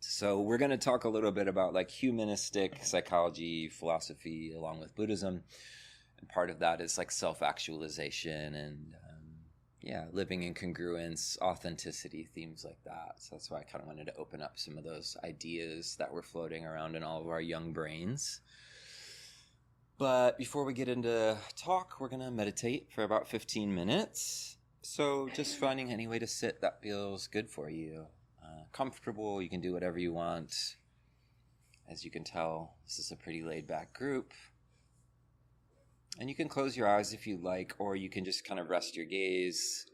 So we're going to talk a little bit about like humanistic psychology, philosophy, along with Buddhism. And part of that is like self-actualization and living in congruence, authenticity, themes like that. So that's why I kind of wanted to open up some of those ideas that were floating around in all of our young brains. But before we get into talk, we're going to meditate for about 15 minutes. So just finding any way to sit that feels good for you. Comfortable, you can do whatever you want. As you can tell, this is a pretty laid-back group. And you can close your eyes if you like, or you can just kind of rest your gaze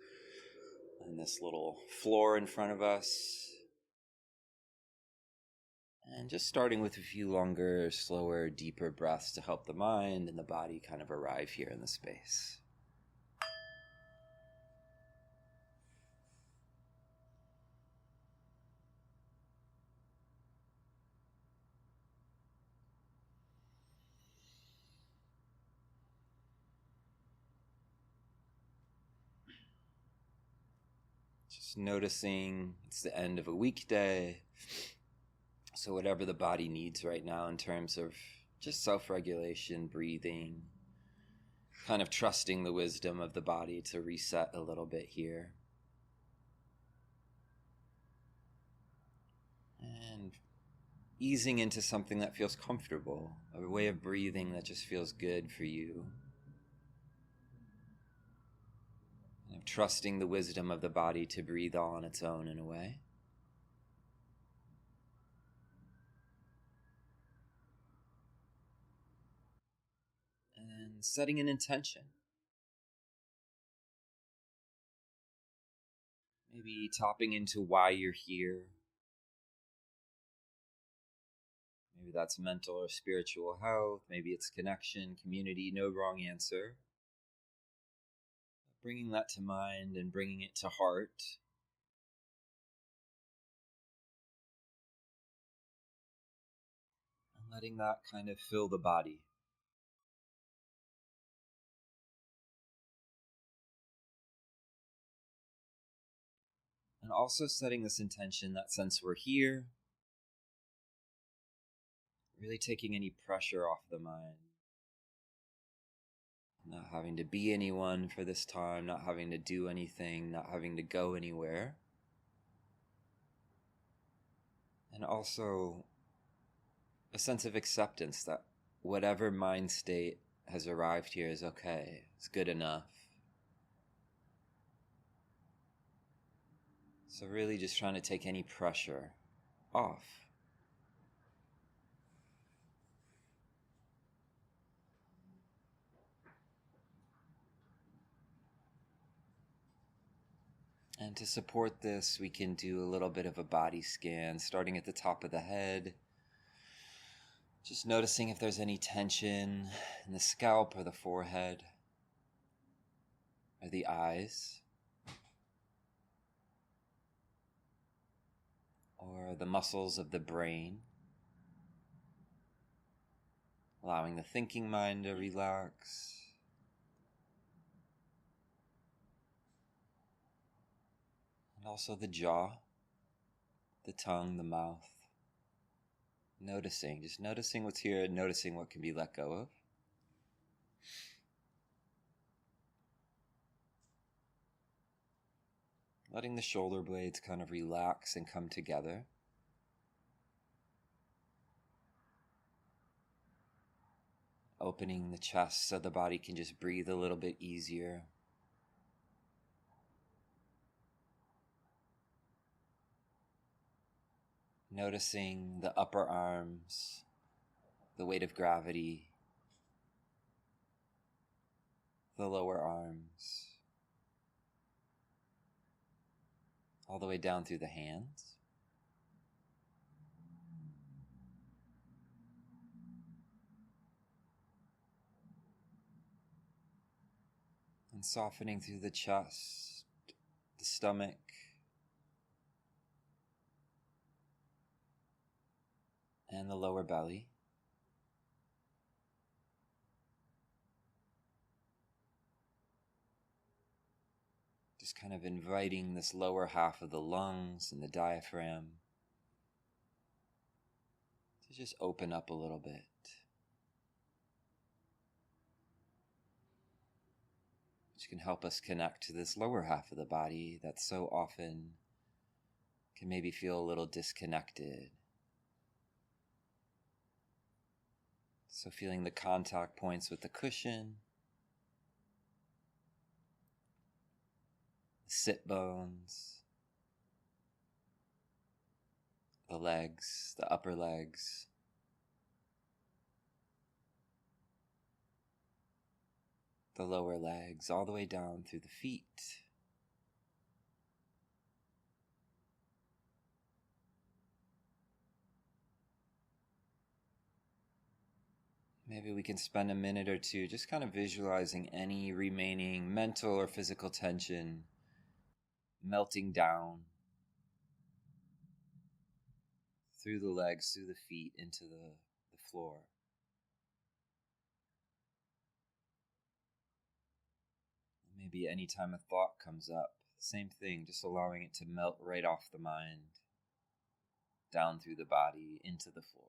on this little floor in front of us. And just starting with a few longer, slower, deeper breaths to help the mind and the body kind of arrive here in the space. Just noticing it's the end of a weekday. So whatever the body needs right now in terms of just self-regulation, breathing, kind of trusting the wisdom of the body to reset a little bit here. And easing into something that feels comfortable, a way of breathing that just feels good for you. And trusting the wisdom of the body to breathe all on its own in a way. And setting an intention. Maybe tapping into why you're here. Maybe that's mental or spiritual health. Maybe it's connection, community, no wrong answer. Bringing that to mind and bringing it to heart. And letting that kind of fill the body. And also setting this intention that since we're here, really taking any pressure off the mind. Not having to be anyone for this time, not having to do anything, not having to go anywhere. And also a sense of acceptance that whatever mind state has arrived here is okay, it's good enough. So really just trying to take any pressure off. And to support this, we can do a little bit of a body scan, starting at the top of the head. Just noticing if there's any tension in the scalp or the forehead or the eyes or the muscles of the brain. Allowing the thinking mind to relax. And also the jaw, the tongue, the mouth. Noticing, just noticing what's here and noticing what can be let go of. Letting the shoulder blades kind of relax and come together. Opening the chest so the body can just breathe a little bit easier. Noticing the upper arms, the weight of gravity, the lower arms, all the way down through the hands. And softening through the chest, the stomach, and the lower belly. Just kind of inviting this lower half of the lungs and the diaphragm to just open up a little bit. Which can help us connect to this lower half of the body that so often can maybe feel a little disconnected. So feeling the contact points with the cushion, the sit bones, the legs, the upper legs, the lower legs, all the way down through the feet. Maybe we can spend a minute or two just kind of visualizing any remaining mental or physical tension melting down through the legs, through the feet, into the floor. Maybe anytime a thought comes up, same thing, just allowing it to melt right off the mind, down through the body, into the floor.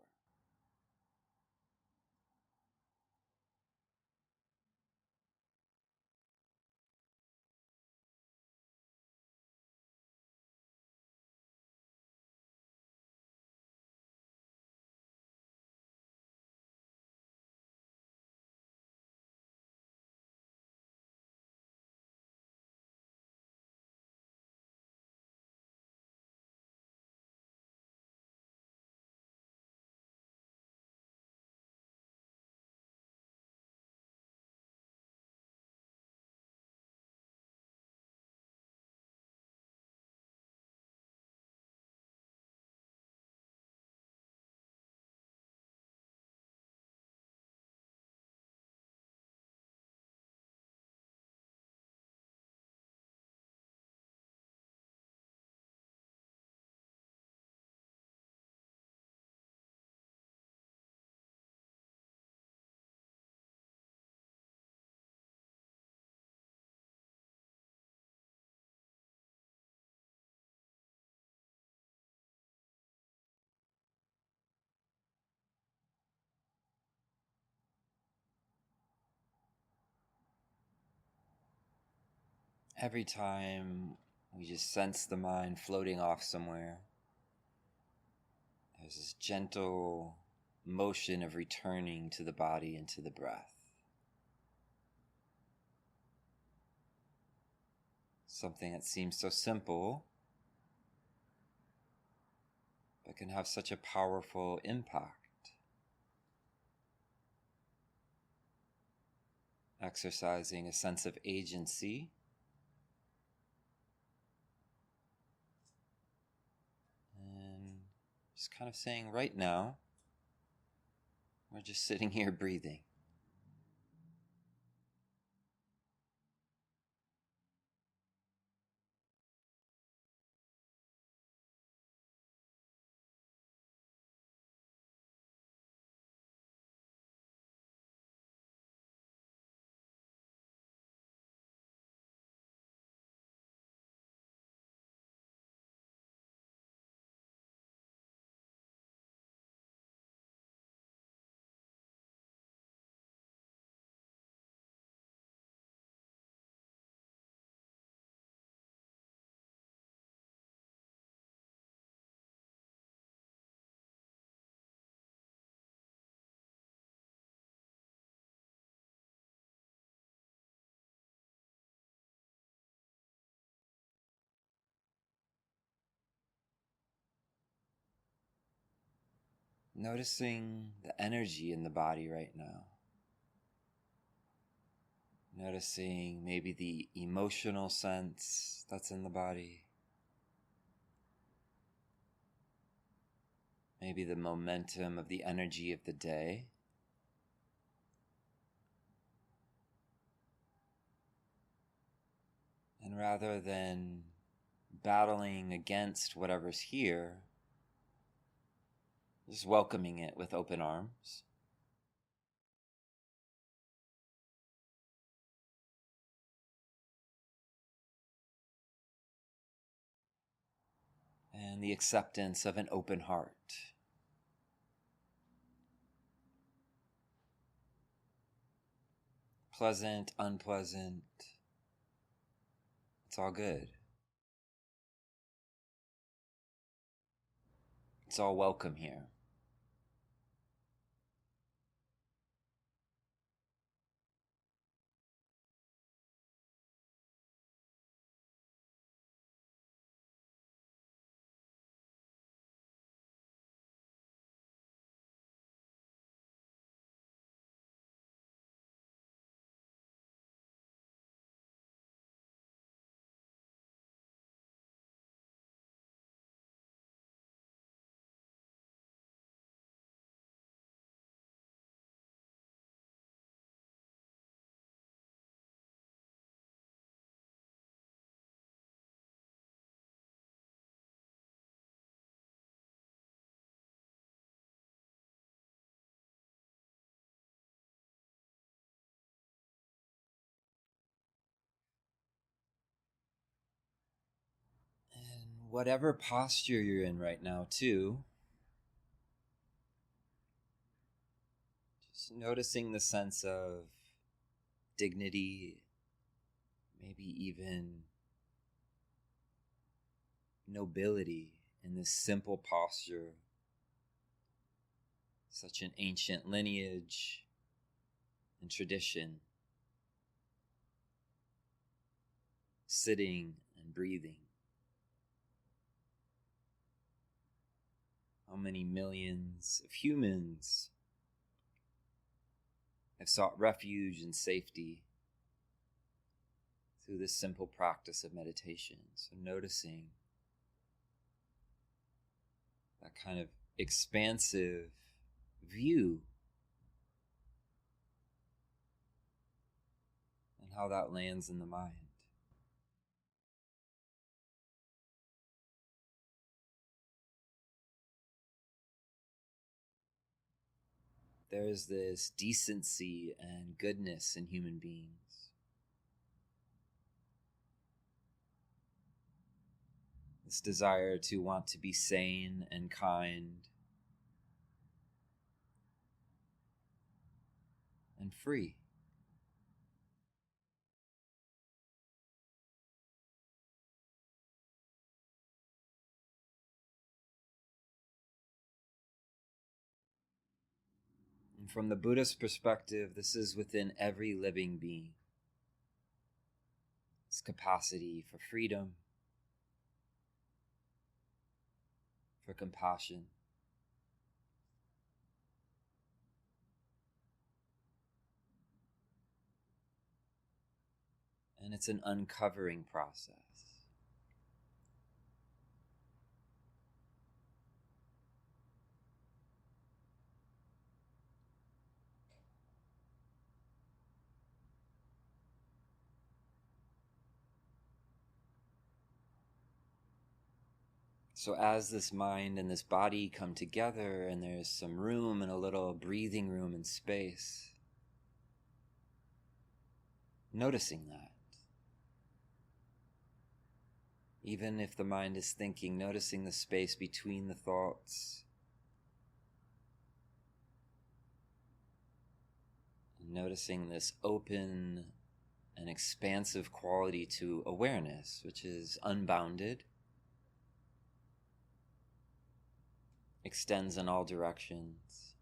Every time we just sense the mind floating off somewhere, there's this gentle motion of returning to the body and to the breath. Something that seems so simple, but can have such a powerful impact. Exercising a sense of agency, and just kind of saying, right now, we're just sitting here breathing. Noticing the energy in the body right now. Noticing maybe the emotional sense that's in the body. Maybe the momentum of the energy of the day. And rather than battling against whatever's here, just welcoming it with open arms. And the acceptance of an open heart. pleasant, unpleasant. It's all good. It's all welcome here. And whatever posture you're in right now, too, just noticing the sense of dignity, maybe even nobility in this simple posture, such an ancient lineage and tradition, sitting and breathing. How many millions of humans have sought refuge and safety through this simple practice of meditation? So noticing that kind of expansive view and how that lands in the mind. There is this decency and goodness in human beings. This desire to want to be sane and kind and free. And from the Buddhist perspective, this is within every living being. This capacity for freedom, for compassion. And it's an uncovering process. So as this mind and this body come together and there's some room and a little breathing room and space, noticing that. Even if the mind is thinking, noticing the space between the thoughts. And noticing this open and expansive quality to awareness, which is unbounded, extends in all directions.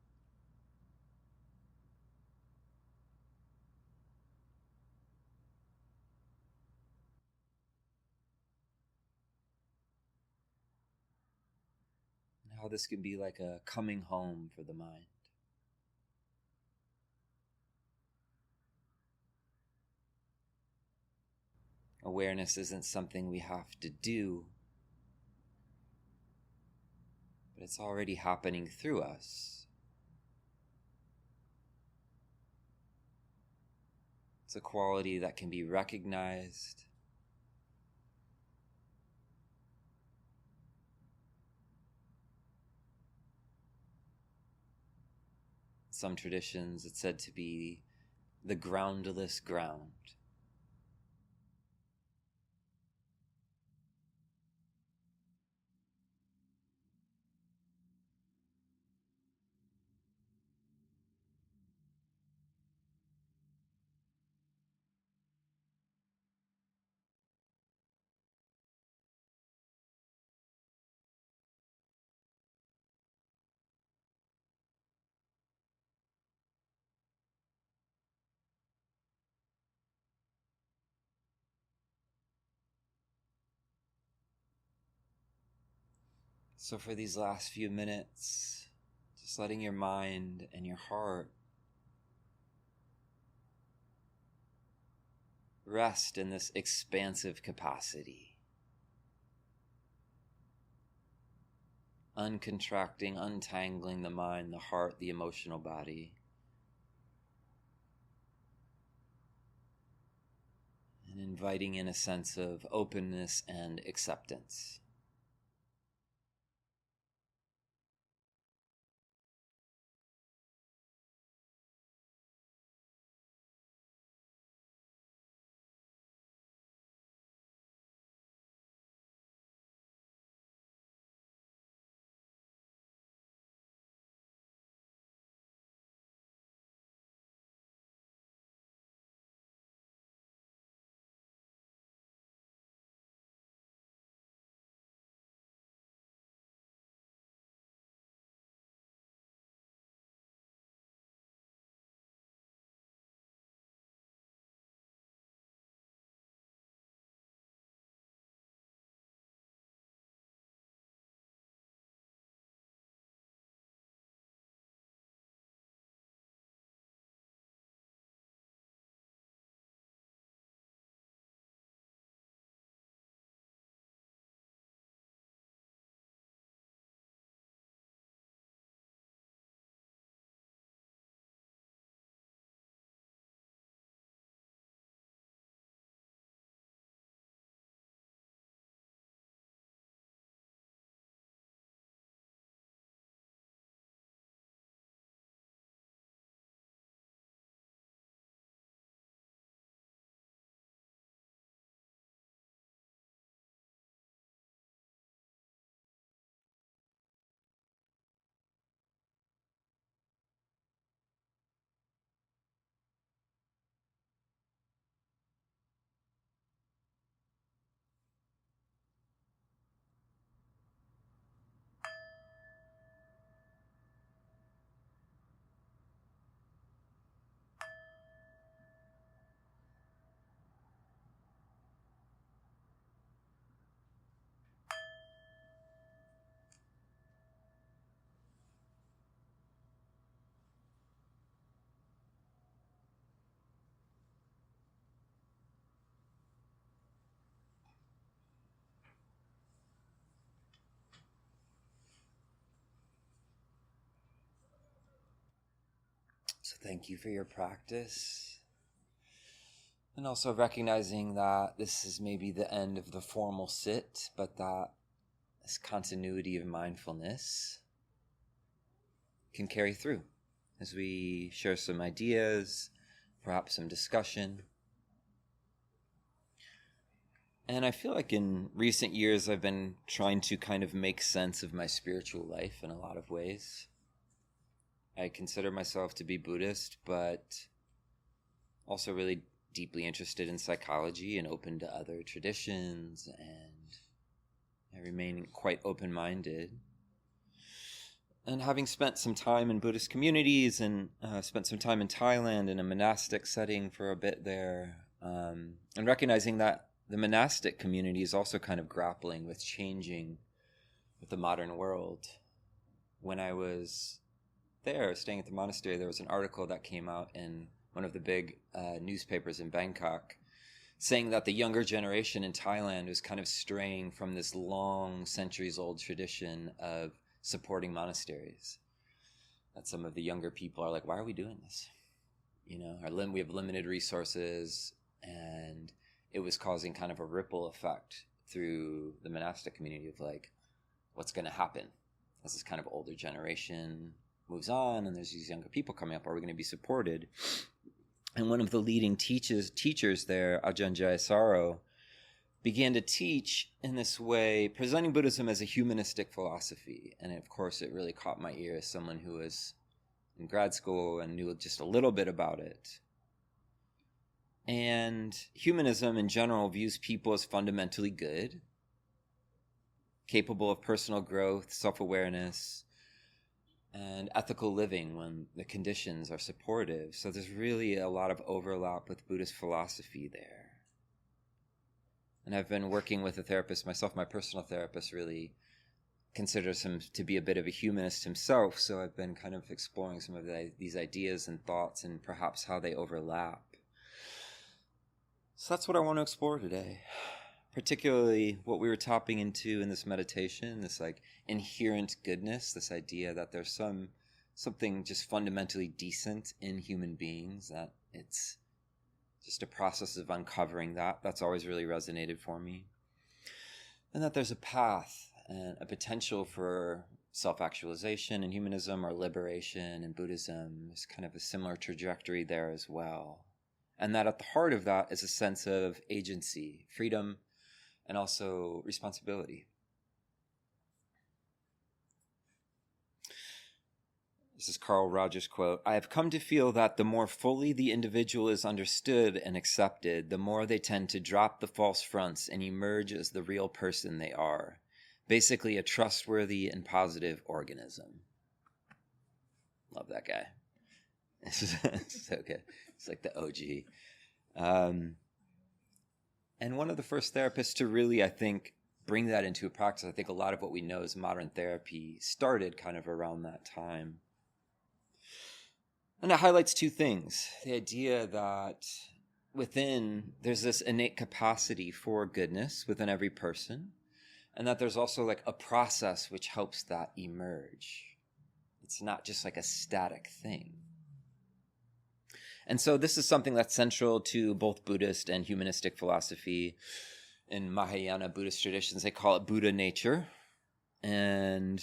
And how this can be like a coming home for the mind. Awareness isn't something we have to do, but it's already happening through us. It's a quality that can be recognized, some traditions it's said to be the groundless ground. So for these last few minutes, just letting your mind and your heart rest in this expansive capacity. Uncontracting, untangling the mind, the heart, the emotional body. And inviting in a sense of openness and acceptance. So thank you for your practice. And also recognizing that this is maybe the end of the formal sit, but that this continuity of mindfulness can carry through as we share some ideas, perhaps some discussion. And I feel like in recent years I've been trying to kind of make sense of my spiritual life in a lot of ways. I consider myself to be Buddhist, but also really deeply interested in psychology and open to other traditions, and I remain quite open-minded. And having spent some time in Buddhist communities and spent some time in Thailand in a monastic setting for a bit there, and recognizing that the monastic community is also kind of grappling with changing with the modern world. When I was there, staying at the monastery, there was an article that came out in one of the big newspapers in Bangkok saying that the younger generation in Thailand was kind of straying from this long, centuries-old tradition of supporting monasteries. That some of the younger people are like, why are we doing this? You know, we have limited resources, and it was causing kind of a ripple effect through the monastic community of like, what's going to happen as this kind of older generation moves on and there's these younger people coming up? Are we going to be supported? And one of the leading teachers there, Ajahn Jayasaro, began to teach in this way, presenting Buddhism as a humanistic philosophy. And of course, it really caught my ear as someone who was in grad school and knew just a little bit about it. And humanism in general views people as fundamentally good, capable of personal growth, self-awareness, and ethical living when the conditions are supportive. So there's really a lot of overlap with Buddhist philosophy there. And I've been working with a therapist myself, my personal therapist, really considers him to be a bit of a humanist himself, so I've been kind of exploring some of these ideas and thoughts and perhaps how they overlap. So that's what I want to explore today, particularly what we were tapping into in this meditation, this like inherent goodness, this idea that there's something just fundamentally decent in human beings, that it's just a process of uncovering that. That's always really resonated for me. And that there's a path and a potential for self-actualization in humanism, or liberation in Buddhism. There's kind of a similar trajectory there as well. And that at the heart of that is a sense of agency, freedom, and also responsibility. This is Carl Rogers' quote. "I have come to feel that the more fully the individual is understood and accepted, the more they tend to drop the false fronts and emerge as the real person they are. Basically, a trustworthy and positive organism." Love that guy. It's so good. It's like the OG. And one of the first therapists to really, I think, bring that into a practice. I think a lot of what we know as modern therapy started kind of around that time. And it highlights two things. The idea that within, there's this innate capacity for goodness within every person, and that there's also like a process which helps that emerge. It's not just like a static thing. And so this is something that's central to both Buddhist and humanistic philosophy. In Mahayana Buddhist traditions, they call it Buddha nature, and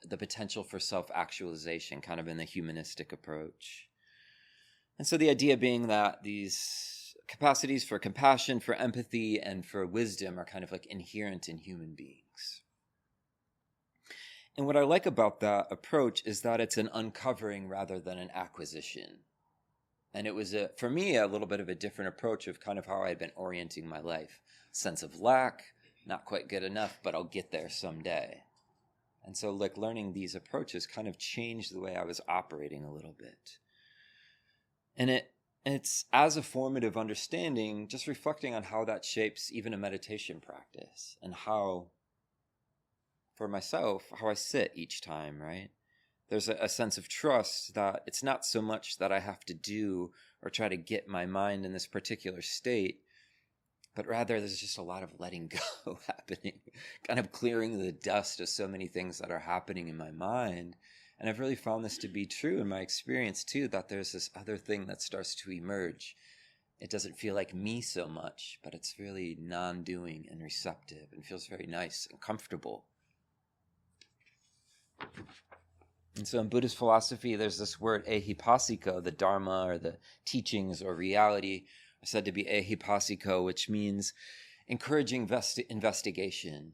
the potential for self-actualization, kind of in the humanistic approach. And so the idea being that these capacities for compassion, for empathy, and for wisdom are kind of like inherent in human beings. And what I like about that approach is that it's an uncovering rather than an acquisition. And it was, for me, a little bit of a different approach of kind of how I had been orienting my life. Sense of lack, not quite good enough, but I'll get there someday. And so like learning these approaches kind of changed the way I was operating a little bit. And it's as a formative understanding, just reflecting on how that shapes even a meditation practice, and how, for myself, how I sit each time, right? There's a sense of trust that it's not so much that I have to do or try to get my mind in this particular state, but rather there's just a lot of letting go happening, kind of clearing the dust of so many things that are happening in my mind. And I've really found this to be true in my experience too, that there's this other thing that starts to emerge. It doesn't feel like me so much, but it's really non-doing and receptive and feels very nice and comfortable. And so in Buddhist philosophy, there's this word ehipassiko, the dharma or the teachings or reality are said to be ehipassiko, which means encouraging investigation.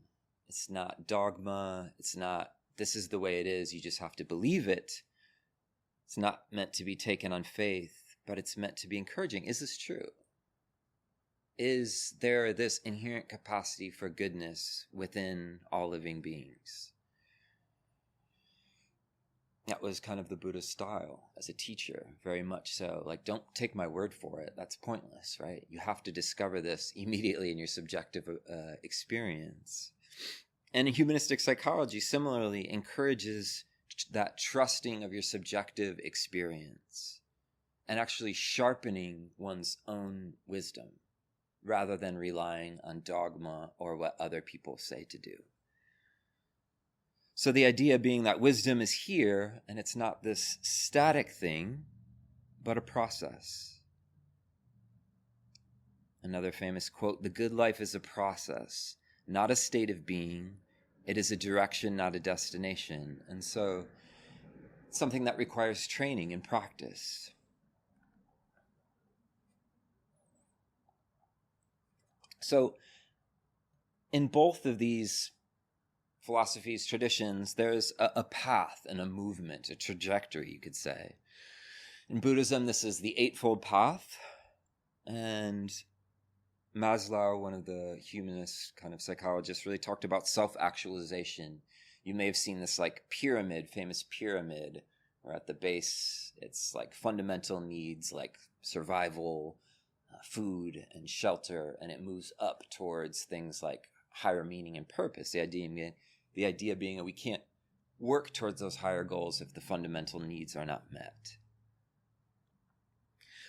It's not dogma. It's not, this is the way it is, you just have to believe it. It's not meant to be taken on faith, but it's meant to be encouraging. Is this true? Is there this inherent capacity for goodness within all living beings? That was kind of the Buddhist style as a teacher, very much so. Like, don't take my word for it. That's pointless, right? You have to discover this immediately in your subjective experience. And humanistic psychology similarly encourages that trusting of your subjective experience and actually sharpening one's own wisdom rather than relying on dogma or what other people say to do. So the idea being that wisdom is here, and it's not this static thing, but a process. Another famous quote, "The good life is a process, not a state of being. It is a direction, not a destination." And so it's something that requires training and practice. So in both of these philosophies, traditions, there's a path and a movement, a trajectory, you could say. In Buddhism, this is the Eightfold Path. And Maslow, one of the humanist kind of psychologists, really talked about self-actualization. You may have seen this like pyramid, famous pyramid, where at the base, it's like fundamental needs like survival, food, and shelter, and it moves up towards things like higher meaning and purpose. The idea being The idea being that we can't work towards those higher goals if the fundamental needs are not met.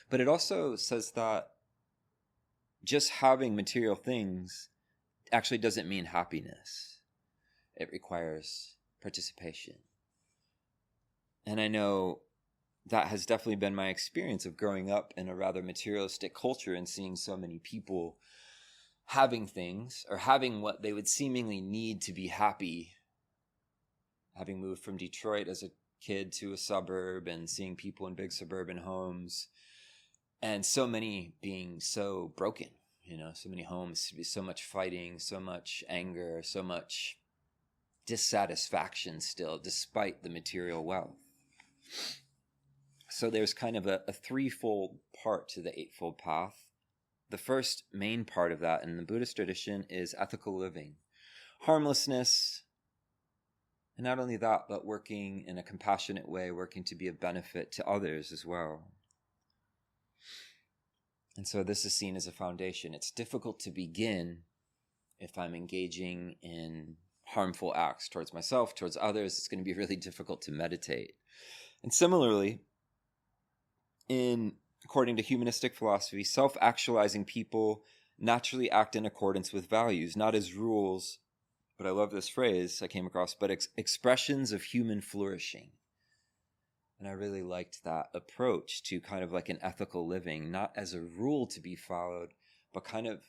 But it also says that just having material things actually doesn't mean happiness. It requires participation. And I know that has definitely been my experience of growing up in a rather materialistic culture and seeing so many people having things or having what they would seemingly need to be happy. Having moved from Detroit as a kid to a suburb and seeing people in big suburban homes, and so many being so broken, so many homes, so much fighting, so much anger, so much dissatisfaction still, despite the material wealth. So there's kind of a threefold part to the Eightfold Path. The first main part of that in the Buddhist tradition is ethical living, harmlessness, and not only that, but working in a compassionate way, working to be of benefit to others as well. And so this is seen as a foundation. It's difficult to begin if I'm engaging in harmful acts towards myself, towards others. It's going to be really difficult to meditate. And similarly, according to humanistic philosophy, self-actualizing people naturally act in accordance with values, not as rules, but I love this phrase I came across, but expressions of human flourishing. And I really liked that approach to kind of like an ethical living, not as a rule to be followed, but kind of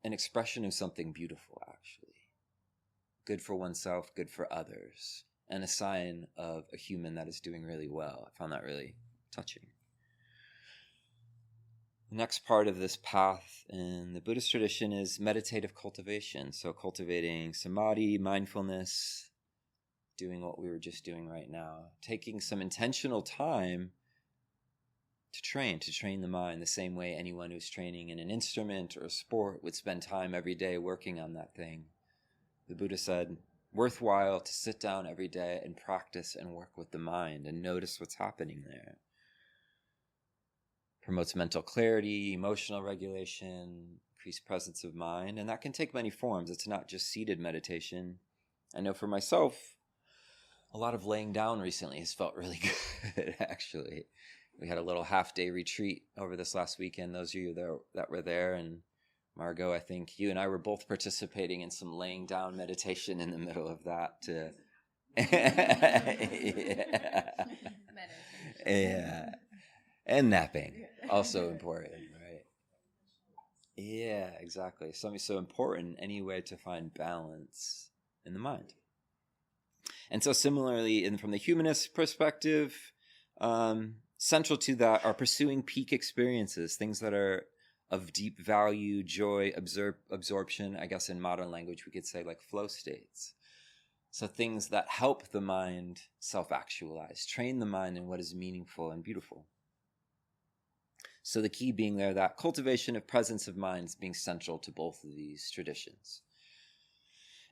an expression of something beautiful, actually. Good for oneself, good for others, and a sign of a human that is doing really well. I found that really touching. The next part of this path in the Buddhist tradition is meditative cultivation. So cultivating samadhi, mindfulness, doing what we were just doing right now, taking some intentional time to train the mind the same way anyone who's training in an instrument or a sport would spend time every day working on that thing. The Buddha said, worthwhile to sit down every day and practice and work with the mind and notice what's happening there. Promotes mental clarity, emotional regulation, increased presence of mind, and that can take many forms. It's not just seated meditation. I know for myself, a lot of laying down recently has felt really good, actually. We had a little half-day retreat over this last weekend. Those of you that were there, and Margot, I think you and I were both participating in some laying down meditation in the middle of that. Yeah. And napping, also important, right? Yeah, exactly. Something so important, any way to find balance in the mind. And so similarly, from the humanist perspective, central to that are pursuing peak experiences, things that are of deep value, joy, absorption. I guess in modern language, we could say like flow states. So things that help the mind self-actualize, train the mind in what is meaningful and beautiful. So the key being there, that cultivation of presence of mind is being central to both of these traditions.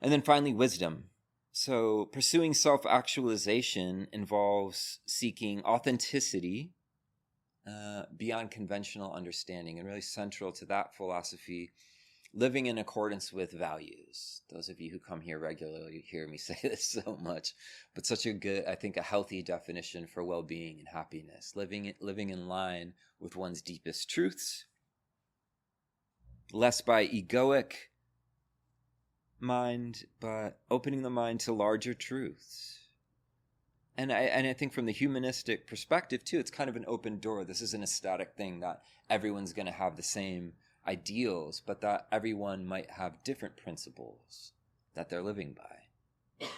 And then finally, wisdom. So pursuing self-actualization involves seeking authenticity beyond conventional understanding, and really central to that philosophy, living in accordance with values. Those of you who come here regularly hear me say this so much, but such a good, I think, a healthy definition for well-being and happiness. Living in line with one's deepest truths, less by egoic mind, but opening the mind to larger truths. And I think from the humanistic perspective too, it's kind of an open door. This isn't a static thing that everyone's going to have the same ideals, but that everyone might have different principles that they're living by.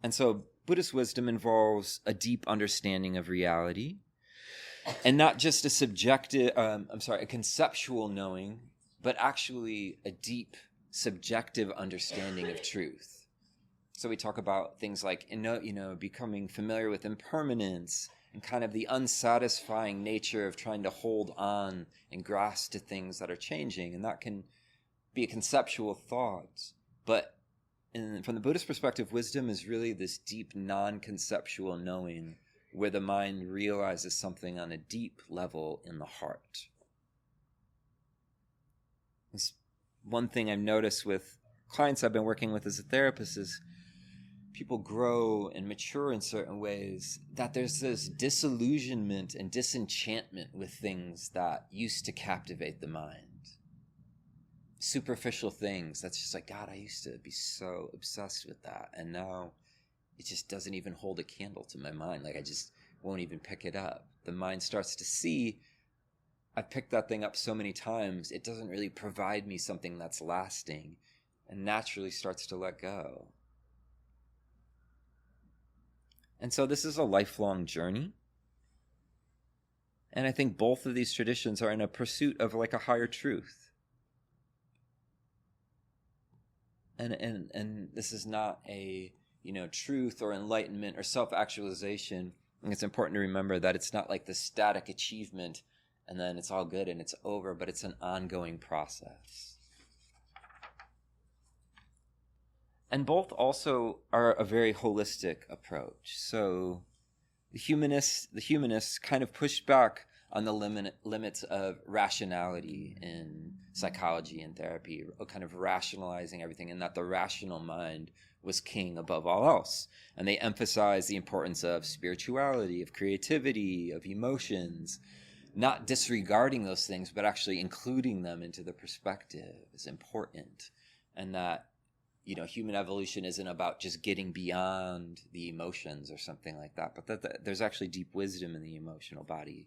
And so Buddhist wisdom involves a deep understanding of reality, and not just a conceptual knowing, but actually a deep subjective understanding of truth. So we talk about things like, becoming familiar with impermanence and kind of the unsatisfying nature of trying to hold on and grasp to things that are changing. And that can be a conceptual thought. But from the Buddhist perspective, wisdom is really this deep non-conceptual knowing where the mind realizes something on a deep level in the heart. It's one thing I've noticed with clients I've been working with as a therapist is people grow and mature in certain ways, that there's this disillusionment and disenchantment with things that used to captivate the mind. Superficial things that's just like, God, I used to be so obsessed with that, and now it just doesn't even hold a candle to my mind. Like, I just won't even pick it up. The mind starts to see, I've picked that thing up so many times, it doesn't really provide me something that's lasting, and naturally starts to let go. And so this is a lifelong journey. And I think both of these traditions are in a pursuit of like a higher truth. And this is not a, truth or enlightenment or self-actualization. And it's important to remember that it's not like the static achievement and then it's all good and it's over, but it's an ongoing process. And both also are a very holistic approach. So the humanists kind of pushed back on the limits of rationality in psychology and therapy, kind of rationalizing everything, and that the rational mind was king above all else. And they emphasized the importance of spirituality, of creativity, of emotions, not disregarding those things, but actually including them into the perspective is important. And that, human evolution isn't about just getting beyond the emotions or something like that, but that there's actually deep wisdom in the emotional body.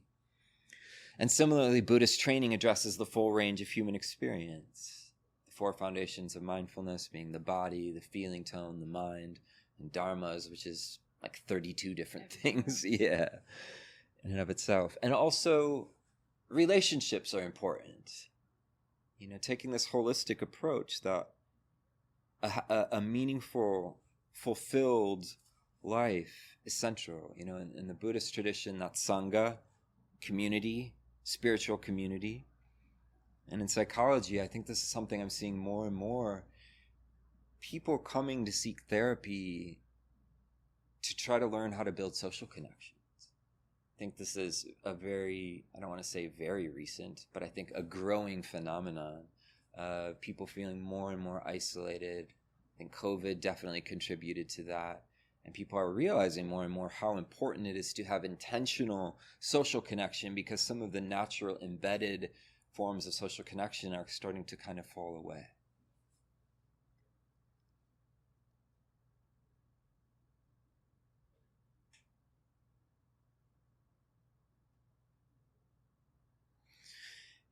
And similarly, Buddhist training addresses the full range of human experience. The four foundations of mindfulness being the body, the feeling tone, the mind, and dharmas, which is like 32 different things, in and of itself. And also, relationships are important. Taking this holistic approach that a meaningful, fulfilled life is central. In the Buddhist tradition, that's Sangha, community, spiritual community. And in psychology, I think this is something I'm seeing more and more. People coming to seek therapy to try to learn how to build social connections. I think this is a very, I don't want to say very recent, but I think a growing phenomenon of people feeling more and more isolated. I think COVID definitely contributed to that. And people are realizing more and more how important it is to have intentional social connection, because some of the natural embedded forms of social connection are starting to kind of fall away.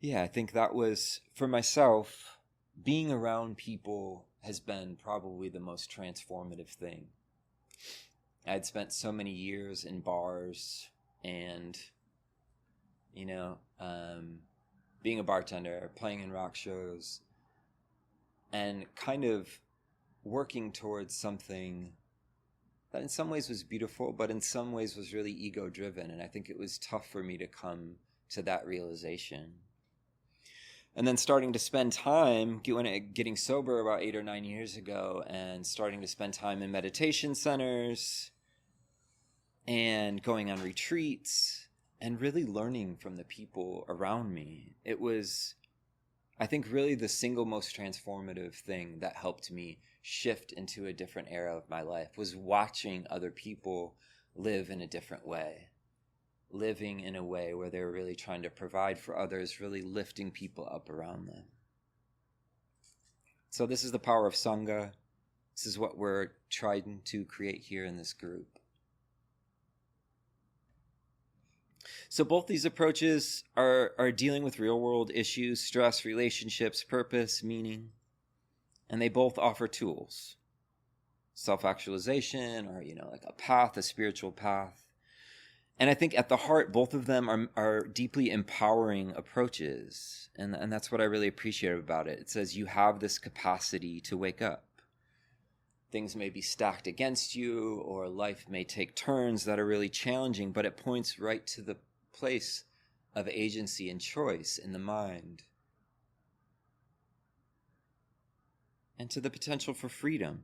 I think that was, for myself, being around people has been probably the most transformative thing. I'd spent so many years in bars and, being a bartender, playing in rock shows, and kind of working towards something that in some ways was beautiful, but in some ways was really ego-driven. And I think it was tough for me to come to that realization. And then starting to spend time, getting sober about 8 or 9 years ago, and starting to spend time in meditation centers and going on retreats and really learning from the people around me. It was, I think, really the single most transformative thing that helped me shift into a different era of my life was watching other people live in a different way. Living in a way where they're really trying to provide for others, really lifting people up around them. So this is the power of Sangha. This is what we're trying to create here in this group. So both these approaches are dealing with real-world issues, stress, relationships, purpose, meaning, and they both offer tools. Self-actualization, or, like a path, a spiritual path. And I think at the heart, both of them are deeply empowering approaches. And that's what I really appreciate about it. It says you have this capacity to wake up. Things may be stacked against you, or life may take turns that are really challenging, but it points right to the place of agency and choice in the mind. And to the potential for freedom.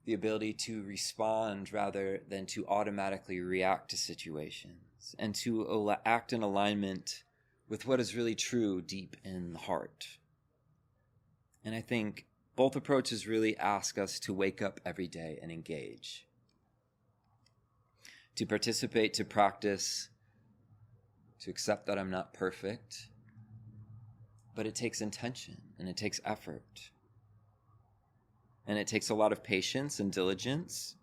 The ability to respond rather than to automatically react to situations, and to act in alignment with what is really true deep in the heart. And I think Both approaches really ask us to wake up every day and engage, to participate, to practice, to accept that I'm not perfect. But it takes intention and it takes effort. And it takes a lot of patience and diligence.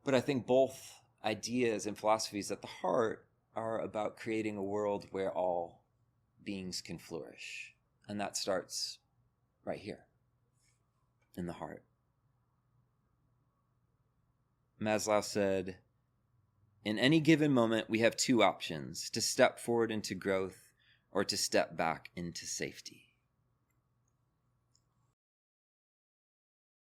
But I think both ideas and philosophies at the heart are about creating a world where all beings can flourish. And that starts right here, in the heart. Maslow said, in any given moment, we have two options: to step forward into growth or to step back into safety.